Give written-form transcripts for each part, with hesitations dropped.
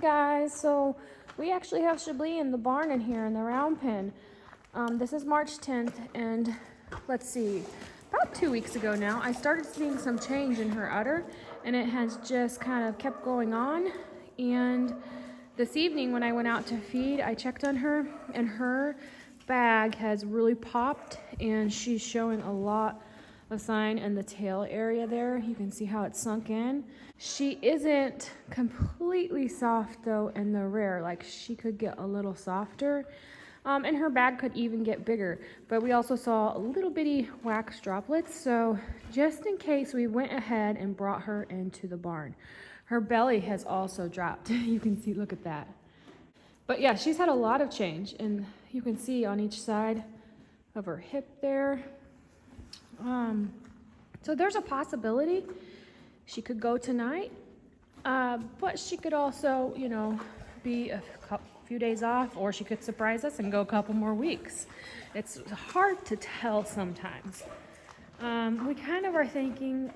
guys, so we actually have Chablis in the barn in here in the round pen. This is March 10th, and let's see, about 2 weeks ago now, I started seeing some change in her udder, and it has just kind of kept going on. And this evening when I went out to feed, I checked on her, and her bag has really popped, and she's showing a lot of sign in the tail area there. You can see how it's sunk in. She isn't completely soft though in the rear, like she could get a little softer, and her bag could even get bigger. But we also saw a little bitty wax droplets, so just in case, we went ahead and brought her into the barn. Her belly has also dropped. You can see, look at that. But yeah, she's had a lot of change, and you can see on each side of her hip there. So there's a possibility she could go tonight, but she could also, you know, be a few days off, or she could surprise us and go a couple more weeks. It's hard to tell sometimes. We kind of are thinking,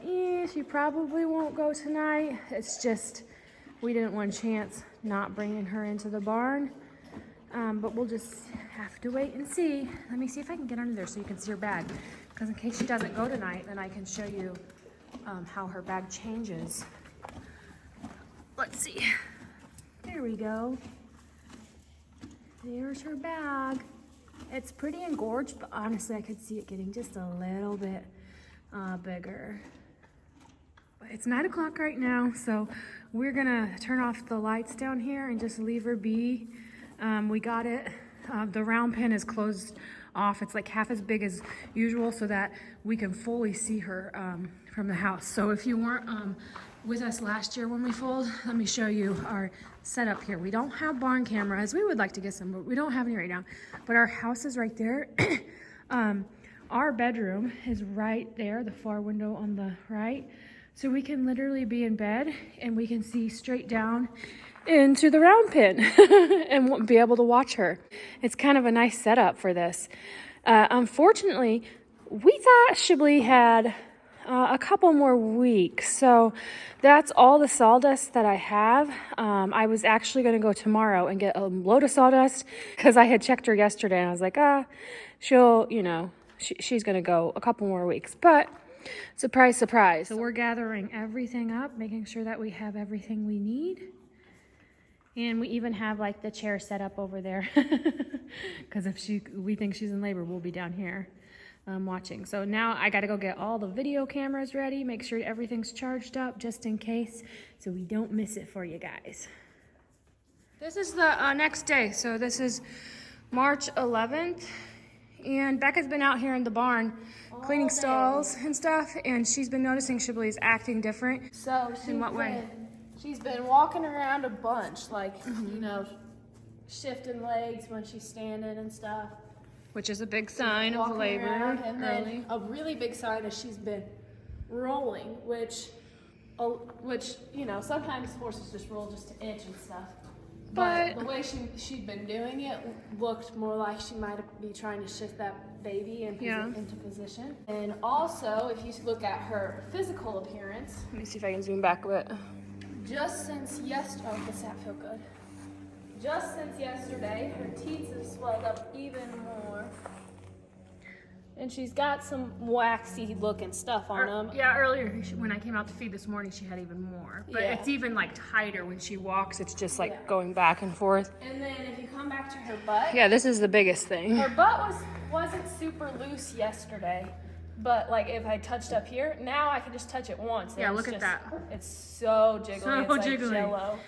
she probably won't go tonight. It's just, we didn't want a chance not bringing her into the barn. But we'll just have to wait and see. Let me see if I can get under there so you can see her bag. Because in case she doesn't go tonight, then I can show you how her bag changes. Let's see. There we go. There's her bag. It's pretty engorged, but honestly, I could see it getting just a little bit bigger. But it's 9 o'clock right now, so we're gonna turn off the lights down here and just leave her be. We got it. The round pen is closed off. It's like half as big as usual so that we can fully see her from the house. So if you weren't with us last year when we foaled, let me show you our setup here. We don't have barn cameras. We would like to get some, but we don't have any right now. But our house is right there. Our bedroom is right there, the far window on the right. So we can literally be in bed and we can see straight down into the round pen and be able to watch her. It's kind of a nice setup for this. Unfortunately, we thought Chablis had a couple more weeks, so that's all the sawdust that I have. I was actually going to go tomorrow and get a load of sawdust because I had checked her yesterday and I was like, she'll, you know, she's going to go a couple more weeks. But surprise, surprise. So we're gathering everything up, making sure that we have everything we need. And we even have like the chair set up over there because if we think she's in labor, we'll be down here watching. So now I got to go get all the video cameras ready, make sure everything's charged up just in case so we don't miss it for you guys. This is the next day. So this is March 11th. And Becca's been out here in the barn cleaning stalls and stuff. And she's been noticing Chablis acting different. So in what way? She's been walking around a bunch, like, you know, shifting legs when she's standing and stuff. Which is a big sign of labor. And then a really big sign is she's been rolling, which, you know, sometimes horses just roll just to itch and stuff. But the way she'd been doing it looked more like she might be trying to shift that baby into position. And also, if you look at her physical appearance. Let me see if I can zoom back a bit. Just since yesterday, oh, does that feel good? Just since yesterday, her teeth have swelled up even more. And she's got some waxy looking stuff on them. Yeah, earlier when I came out to feed this morning, she had even more. But it's even like tighter when she walks. It's just like going back and forth. And then if you come back to her butt. Yeah, this is the biggest thing. Her butt wasn't super loose yesterday. But like if I touched up here, now I can just touch it once. Yeah, look at that. It's so jiggly. So it's like jiggly. Jello.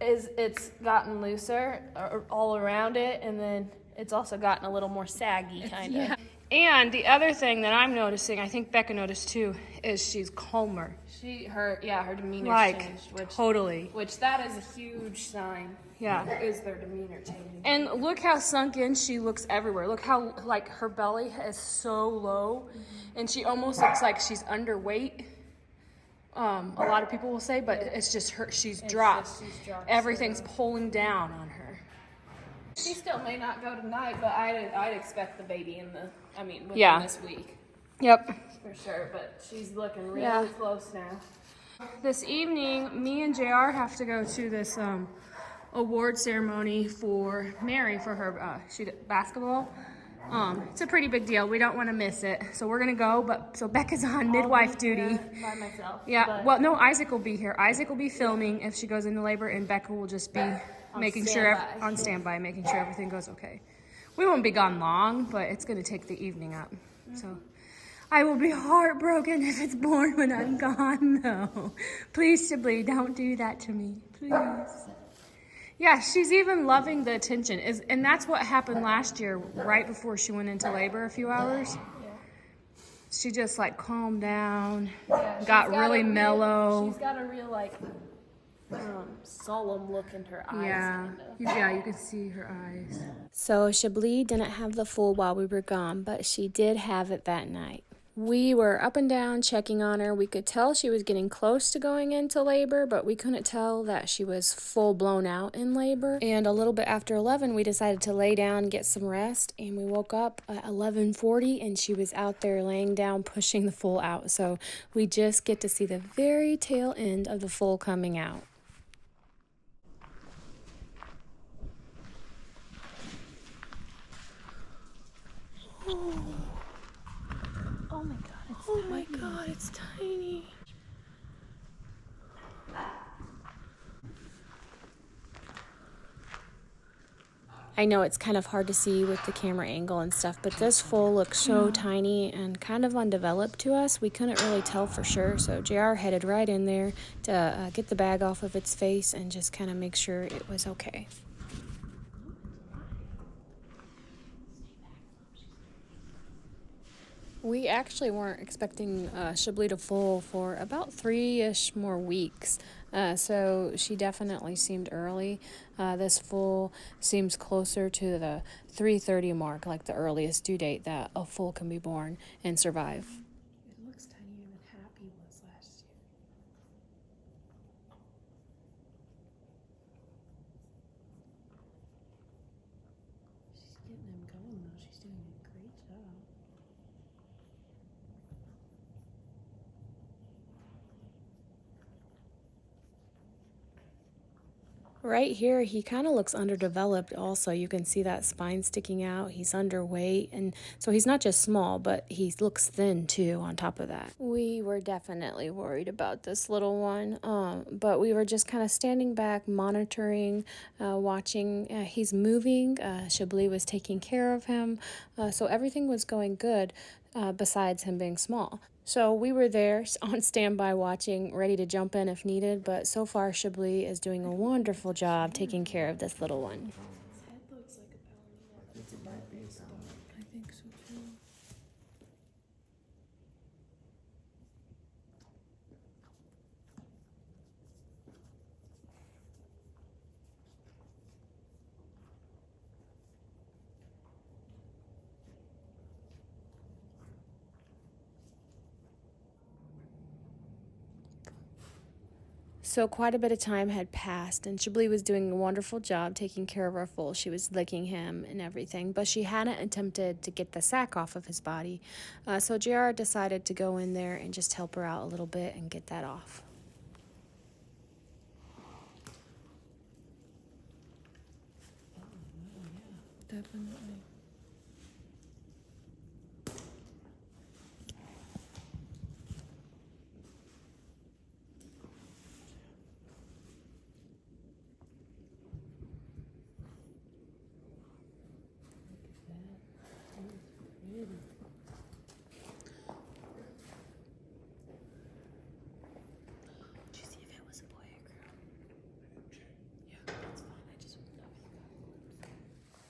It's gotten looser all around it, and then it's also gotten a little more saggy, kind of. Yeah. And the other thing that I'm noticing, I think Becca noticed too, is she's calmer. Her demeanor's like, changed. Totally. Which that is a huge sign. Yeah. Is their demeanor changing. And look how sunk in she looks everywhere. Look how like her belly is so low, and she almost looks like she's underweight. A lot of people will say, but it's just her. She's dropped. Everything's pulling down on her. She still may not go tonight, but I'd expect the baby within this week. Yep. For sure, but she's looking really close now. This evening, me and JR have to go to this award ceremony for Mary for her she did basketball. It's a pretty big deal. We don't want to miss it, so we're gonna go. But so Becca's on midwife duty. By myself. Yeah. Well, no, Isaac will be here. Isaac will be filming if she goes into labor, and Becca will just be making sure on standby, making sure everything goes okay. We won't be gone long, but it's gonna take the evening up. So I will be heartbroken if it's born when I'm gone, though. Please, Chablis, don't do that to me, please. Yeah, she's even loving the attention. And that's what happened last year, right before she went into labor a few hours. Yeah. She just like calmed down, Yeah, got really mellow. She's got a real like solemn look in her eyes. Yeah, Kinda. yeah, you can see her eyes. So Chablis didn't have the Foal while we were gone, but she did have it that night. We were up and down checking on her. We could tell she was getting close to going into labor, but we couldn't tell that she was full blown out in labor. And a little bit after 11, we decided to lay down and get some rest. And we woke up at 11:40 and she was out there laying down, pushing the foal out. So we just get to see the very tail end of the foal coming out. Oh my god, it's tiny. I know it's kind of hard to see with the camera angle and stuff, but this foal looks so tiny and kind of undeveloped to us. We couldn't really tell for sure, so JR headed right in there to get the bag off of its face and just kind of make sure it was okay. We actually weren't expecting Chablis to foal for about 3-ish more weeks, so she definitely seemed early. This foal seems closer to the 3:30 mark, like the earliest due date that a foal can be born and survive. It looks tinier than Happy was last year. She's getting him going though. She's doing a great job. Right here, he kind of looks underdeveloped also. You can see that spine sticking out. He's underweight, and so he's not just small, but he looks thin too on top of that. We were definitely worried about this little one, but we were just kind of standing back, monitoring, watching. He's moving. Chablis was taking care of him, so everything was going good besides him being small. So we were there on standby watching, ready to jump in if needed, but so far Chablis is doing a wonderful job taking care of this little one. His head looks like a ballerina, but it's a Barbie doll. I think so too. So quite a bit of time had passed, and Chablis was doing a wonderful job taking care of our foal. She was licking him and everything, but she hadn't attempted to get the sack off of his body. So JR decided to go in there and just help her out a little bit and get that off. Definitely. Did you see if it was a boy or girl? Yeah, that's fine. I just wouldn't know.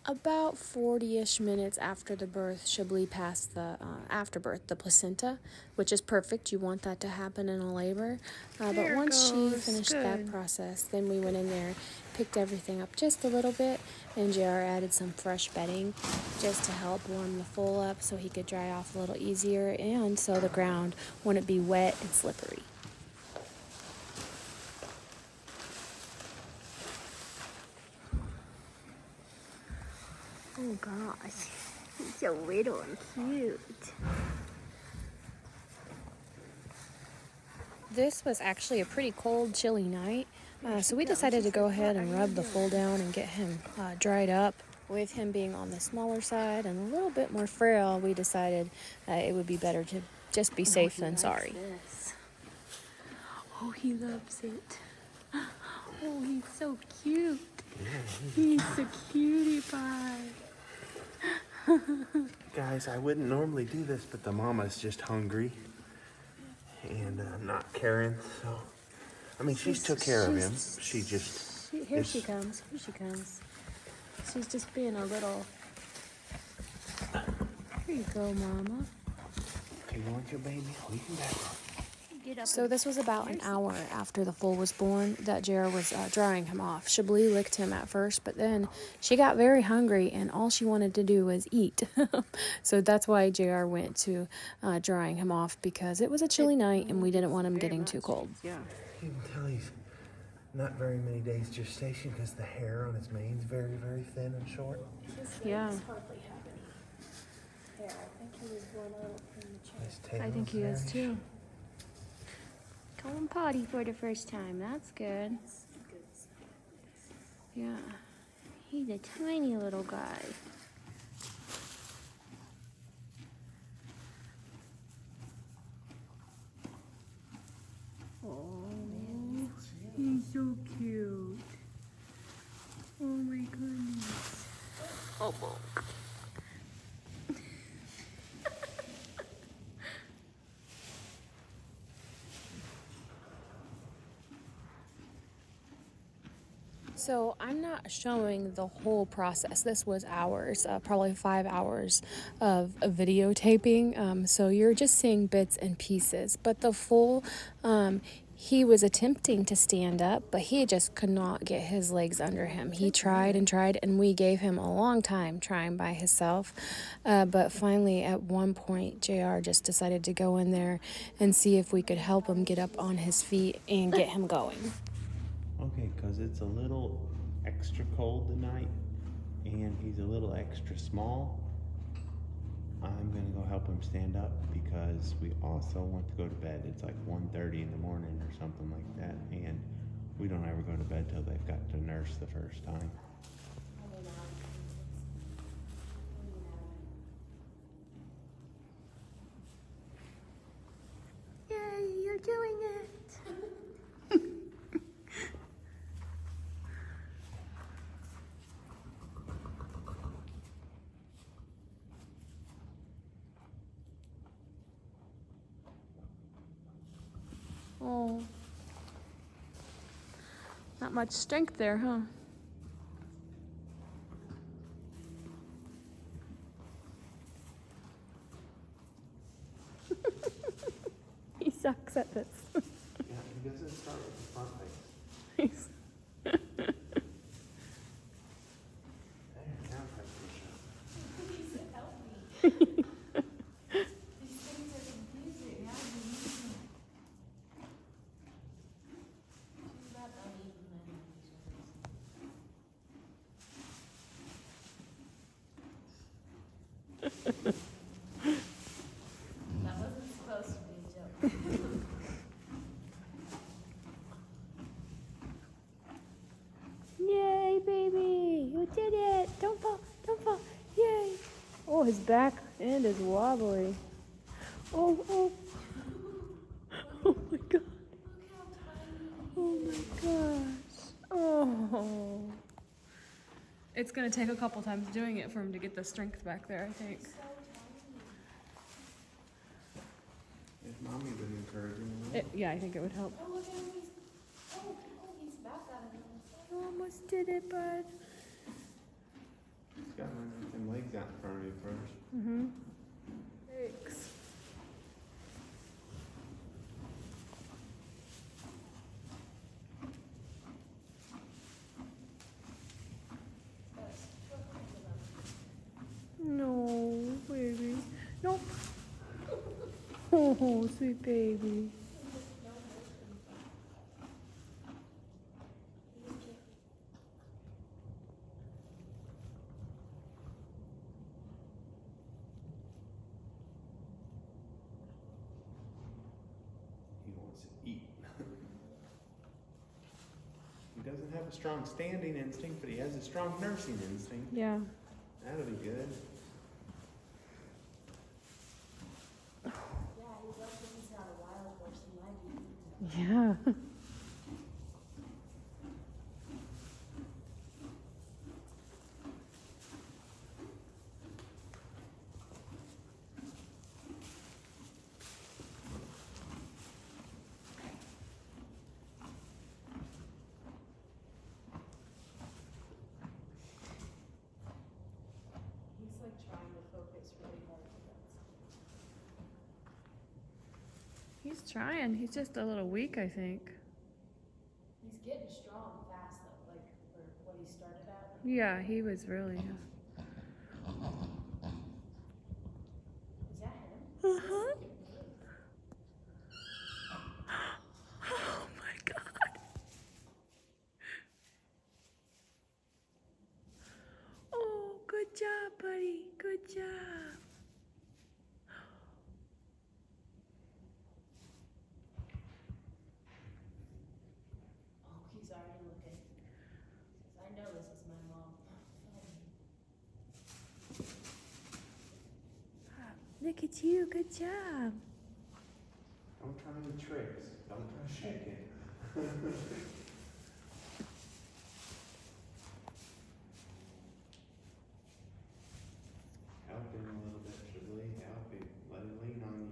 About 40-ish minutes after the birth, Chablis passed the afterbirth, the placenta, which is perfect. You want that to happen in a labor. But once she finished that process, then we went in there, picked everything up just a little bit, and JR added some fresh bedding just to help warm the foal up so he could dry off a little easier and so the ground wouldn't be wet and slippery. Oh gosh, he's so little and cute. This was actually a pretty cold, chilly night, so we decided to go ahead and rub the foal down and get him dried up. With him being on the smaller side and a little bit more frail, we decided it would be better to just be safe than sorry. This. Oh, he loves it. Oh, he's so cute. He's a cutie pie. Guys, I wouldn't normally do this, but the mama's just hungry and not caring. So, I mean, she's took care of him. She just Here she comes. Here she comes. She's just being a little. Here you go, Mama. Okay, you want your baby? We can back up. So this was about an hour after the foal was born that JR was drying him off. Chablis licked him at first, but then she got very hungry and all she wanted to do was eat. So that's why JR went to drying him off, because it was a chilly night and we didn't want him getting too cold. Yeah. You can tell he's not very many days gestation because the hair on his mane's very, very thin and short. Yeah. Hardly have any hair. I think he was born a little premature. His tail's I think he is very too. Going potty for the first time. That's good. Yeah. He's a tiny little guy. Oh, he's so cute. Oh my goodness. Oh, So I'm not showing the whole process. This was hours, probably 5 hours of videotaping. So you're just seeing bits and pieces. But the foal, he was attempting to stand up, but he just could not get his legs under him. He tried, and we gave him a long time trying by himself. But finally, at one point, JR just decided to go in there and see if we could help him get up on his feet and get him going. Okay, because it's a little extra cold tonight and he's a little extra small. I'm gonna go help him stand up because we also want to go to bed. It's like 1:30 in the morning or something like that, and we don't ever go to bed till they've got to nurse the first time. Yay, you're doing it. Oh, not much strength there, huh? He sucks at this. Yeah, he doesn't start with the front legs. There, now try to push up. That wasn't supposed to be a joke. Yay, baby! You did it! Don't fall! Don't fall! Yay! Oh, his back end is wobbly. Oh, oh. Oh my god. Oh my gosh. Oh. It's gonna take a couple times doing it for him to get the strength back there, I think. Has mommy been encouraging him? Yeah, I think it would help. Oh, look at him. He's back out of it. You almost did it, bud. He's got to get them legs out in front of you first. Mm-hmm. Thanks. No, baby. Nope. Oh, sweet baby. He wants to eat. a strong standing instinct, but he has a strong nursing instinct. Yeah. That'll be good. Yeah, he's lucky he's not a wild horse. He might be. Yeah. He's like trying to focus really hard. He's trying. He's just a little weak, I think. He's getting strong fast though, like for what he started at. Yeah, he was really. Is that him? Uh-huh. Oh my God. Oh, good job, buddy. Good job. Oh, he's already looking. Says, I know this is my mom. Look at you. Good job. Don't try any tricks. Don't try shaking. Help him a little bit, Chablis. Help him. Let him lean on you.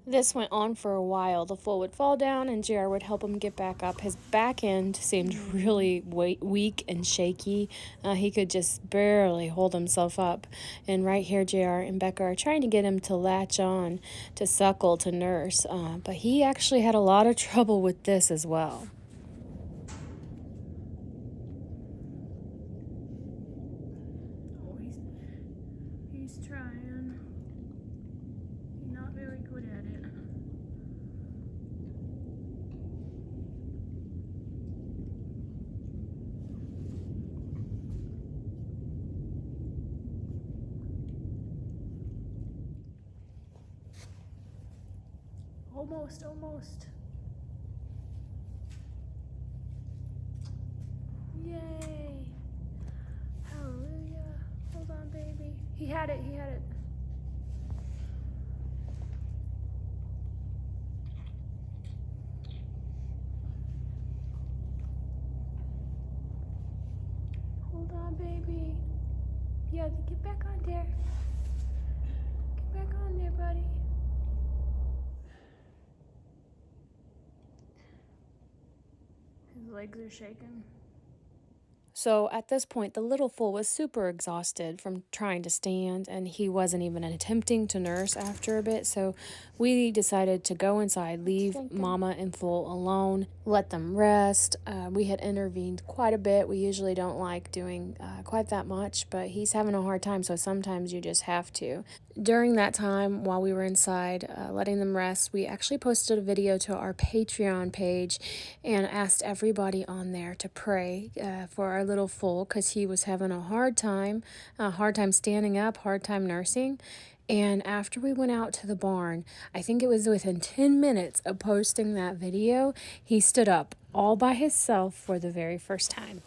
This went on for a while. The foal would fall down and JR would help him get back up. His back end seemed really weak and shaky. He could just barely hold himself up. And right here, JR and Becca are trying to get him to latch on, to suckle, to nurse. But he actually had a lot of trouble with this as well. Oh, he's trying. He's not very good at it. Almost. Yay. Hallelujah. Hold on, baby. He had it. Hold on, baby. Yeah, get back on there. Get back on there, buddy. His legs are shaking. So at this point, the little foal was super exhausted from trying to stand, and he wasn't even attempting to nurse after a bit. So we decided to go inside, leave Mama and Foal alone, let them rest. We had intervened quite a bit. We usually don't like doing quite that much, but he's having a hard time, so sometimes you just have to. During that time, while we were inside letting them rest, we actually posted a video to our Patreon page and asked everybody on there to pray for our little foal, because he was having a hard time standing up, hard time nursing. And after we went out to the barn, I think it was within 10 minutes of posting that video, he stood up all by himself for the very first time.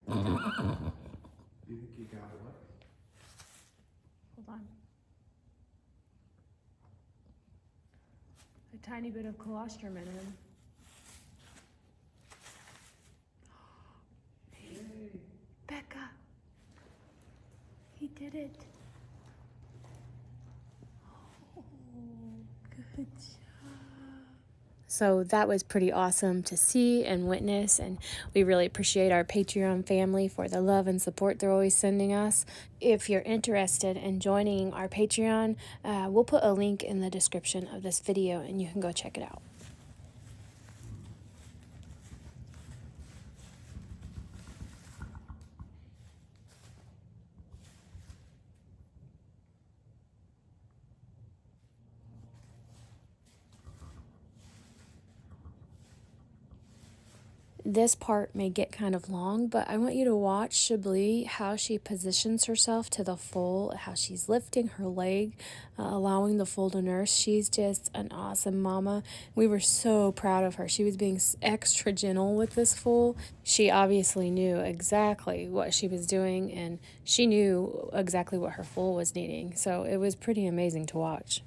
You think you got what? Hold on. A tiny bit of colostrum in him. Becca. He did it. Oh, good job. So that was pretty awesome to see and witness, and we really appreciate our Patreon family for the love and support they're always sending us. If you're interested in joining our Patreon, we'll put a link in the description of this video and you can go check it out. This part may get kind of long, but I want you to watch Chablis, how she positions herself to the foal, how she's lifting her leg, allowing the foal to nurse. She's just an awesome mama. We were so proud of her. She was being extra gentle with this foal. She obviously knew exactly what she was doing, and she knew exactly what her foal was needing. So it was pretty amazing to watch.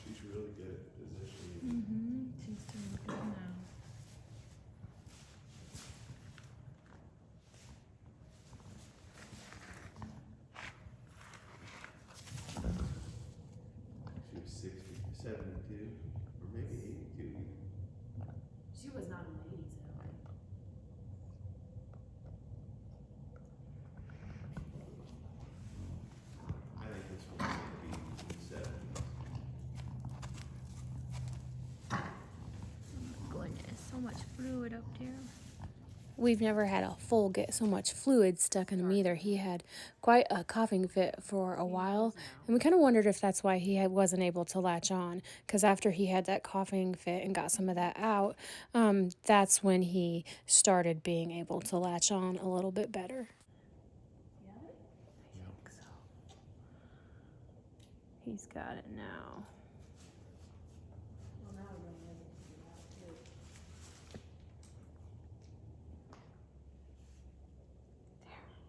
She's really good at positioning. She's doing good now. She was 60, 72, or maybe 82. She was not in the 80s, though. I think this one's going to be in the 70s. Goodness, so much fluid up there. We've never had a foal get so much fluid stuck in him either. He had quite a coughing fit for a while, and we kind of wondered if that's why he wasn't able to latch on, because after he had that coughing fit and got some of that out, that's when he started being able to latch on a little bit better. He's got it now. Well, now we're going to do that, too.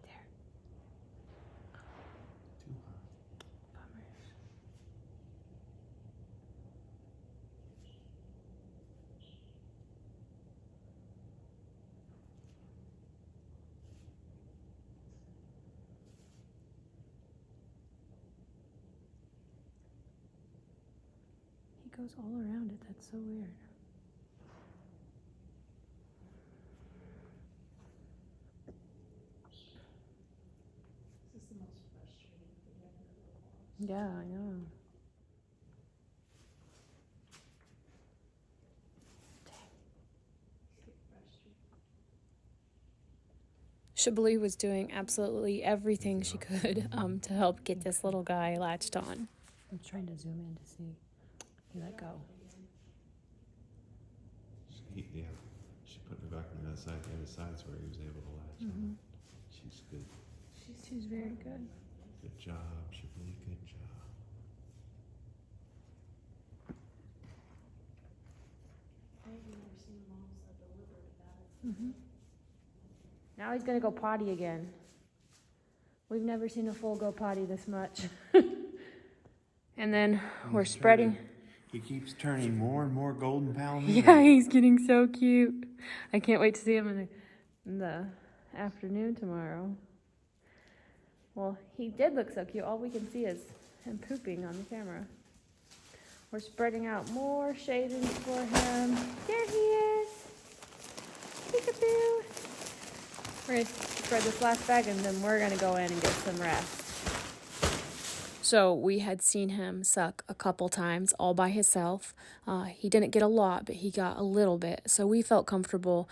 There. Too hot. Bummers. He goes all around it. That's so weird. This is the most frustrating thing I've ever watched. Yeah, I know. Get frustrated. Chablis was doing absolutely everything she could to help get this little guy latched on. I'm trying to zoom in to see. He let go. She put me back on the other side. The other side's where he was able to latch on. She's good. She's very good. Good job. Chablis, good job. I've never seen mom so deliberate about it. Now he's gonna go potty again. We've never seen a foal go potty this much. And then we're spreading. He keeps turning more and more golden palm. Yeah, he's getting so cute. I can't wait to see him in the afternoon tomorrow. Well, he did look so cute. All we can see is him pooping on the camera. We're spreading out more shavings for him. There he is. Peekaboo. We're going to spread this last bag and then we're going to go in and get some rest. So we had seen him suck a couple times all by himself. He didn't get a lot, but he got a little bit. So we felt comfortable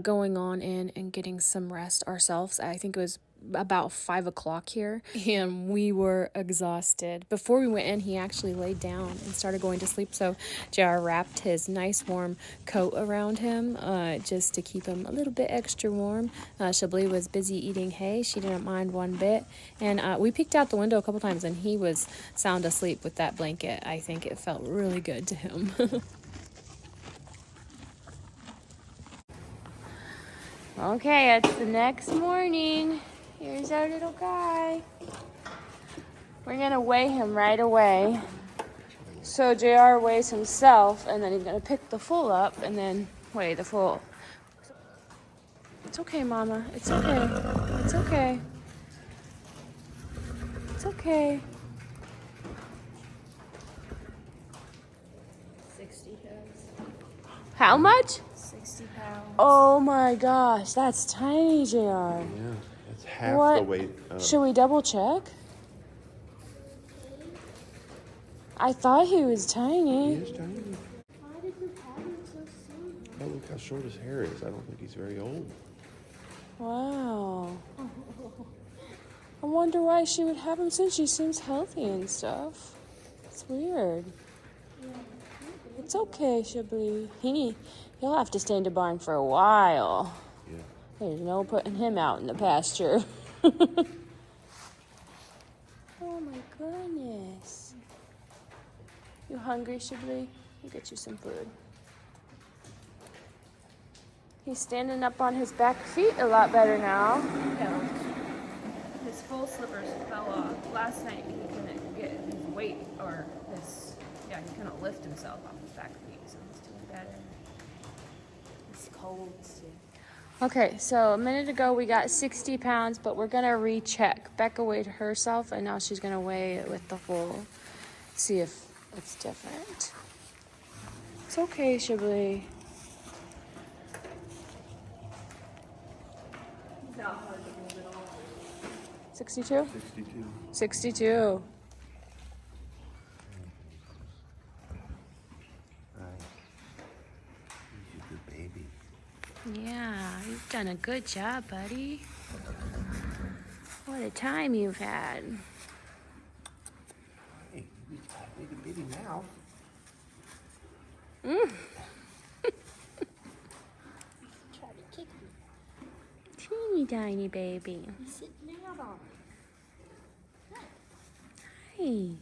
going on in and getting some rest ourselves. I think it was about 5 o'clock here, and we were exhausted. Before we went in, he actually laid down and started going to sleep. So JR wrapped his nice warm coat around him just to keep him a little bit extra warm. Chablis was busy eating hay. She didn't mind one bit. And we peeked out the window a couple times, and he was sound asleep with that blanket. I think it felt really good to him. Okay, it's the next morning. Here's our little guy. We're gonna weigh him right away. So JR weighs himself, and then he's gonna pick the foal up and then weigh the foal. It's okay, Mama. It's okay. It's okay. It's okay. 60 pounds. How much? 60 pounds. Oh my gosh, that's tiny, JR. Yeah, that's half What? the weight of... Should we double check? I thought he was He tiny. is tiny. Why did you have him so soon? Oh, look how short his hair is. I don't think he's very old. Wow. I wonder why she would have him since she seems healthy and stuff. It's weird. It's okay, Chablis. He'll have to stay in the barn for a while. Yeah. There's no putting him out in the pasture. Oh my goodness. You hungry, Chablis? I'll get you some food. He's standing up on his back feet a lot better now. Yeah. His full slippers fell off. Last night he couldn't get his weight or he couldn't lift himself off his back feet, so he's doing better. It's cold too. Okay, so a minute ago we got 60 pounds, but we're gonna recheck. Becca weighed herself, and now she's gonna weigh it with the foal. See if it's different. It's okay, Chablis. He's not hard to move at all. 62? 62. 62. He's a good baby. Yeah, you've done a good job, buddy. What a time you've had. Hey, he's got a bitty mouth. Try to kick me. Teeny tiny baby. He's sitting out on me. Hey.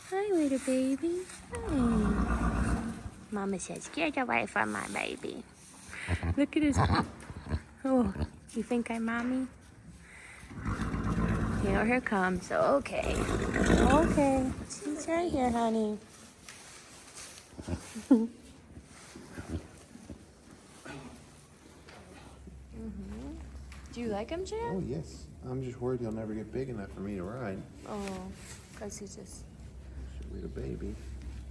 Hi, little baby. Hi. Mama says, get away from my baby. Look at his... Oh, you think I'm mommy? Here her comes. Okay. Okay. She's right here, honey. Do you like him, Jan? Oh, yes. I'm just worried he'll never get big enough for me to ride. Oh, because he's just... Should be the baby.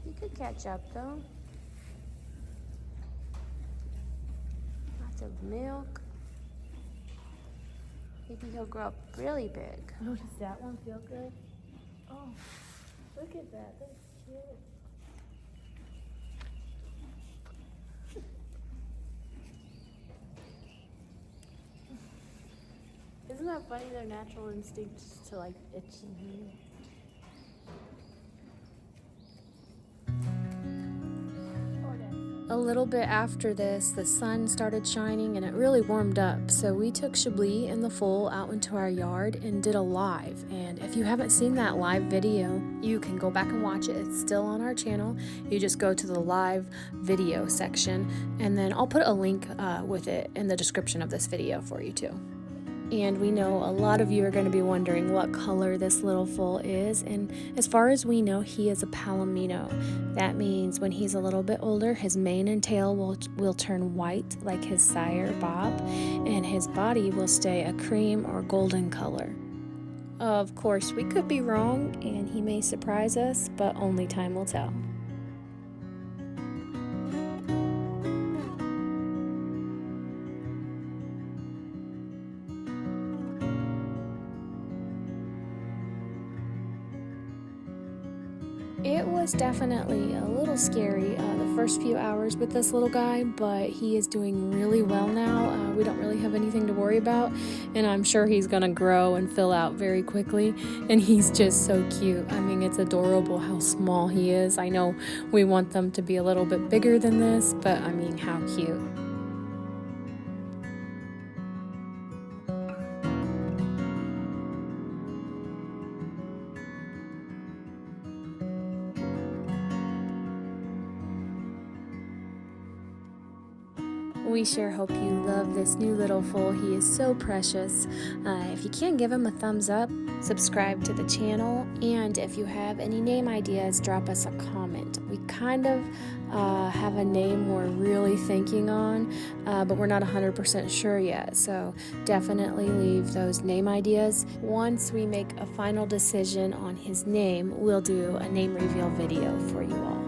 He could catch up, though. Lots of milk. Maybe he'll grow up really big. Oh, does that one feel good? Oh, look at that. That's cute. Isn't that funny? Their natural instinct is to like itch and heal. A little bit after this, the sun started shining and it really warmed up. So we took Chablis and the foal out into our yard and did a live. And if you haven't seen that live video, you can go back and watch it. It's still on our channel. You just go to the live video section, and then I'll put a link with it in the description of this video for you too. And we know a lot of you are going to be wondering what color this little foal is. And as far as we know, he is a palomino. That means when he's a little bit older, his mane and tail will turn white like his sire, Bob, and his body will stay a cream or golden color. Of course, we could be wrong, and he may surprise us, but only time will tell. It was definitely a little scary the first few hours with this little guy, but he is doing really well now. We don't really have anything to worry about, and I'm sure he's gonna grow and fill out very quickly, and he's just so cute. I mean, it's adorable how small he is. I know we want them to be a little bit bigger than this, but I mean, how cute. We sure hope you love this new little foal. He is so precious. If you can, give him a thumbs up, subscribe to the channel, and if you have any name ideas, drop us a comment. We kind of have a name we're really thinking on, but we're not 100% sure yet, so definitely leave those name ideas. Once we make a final decision on his name, we'll do a name reveal video for you all.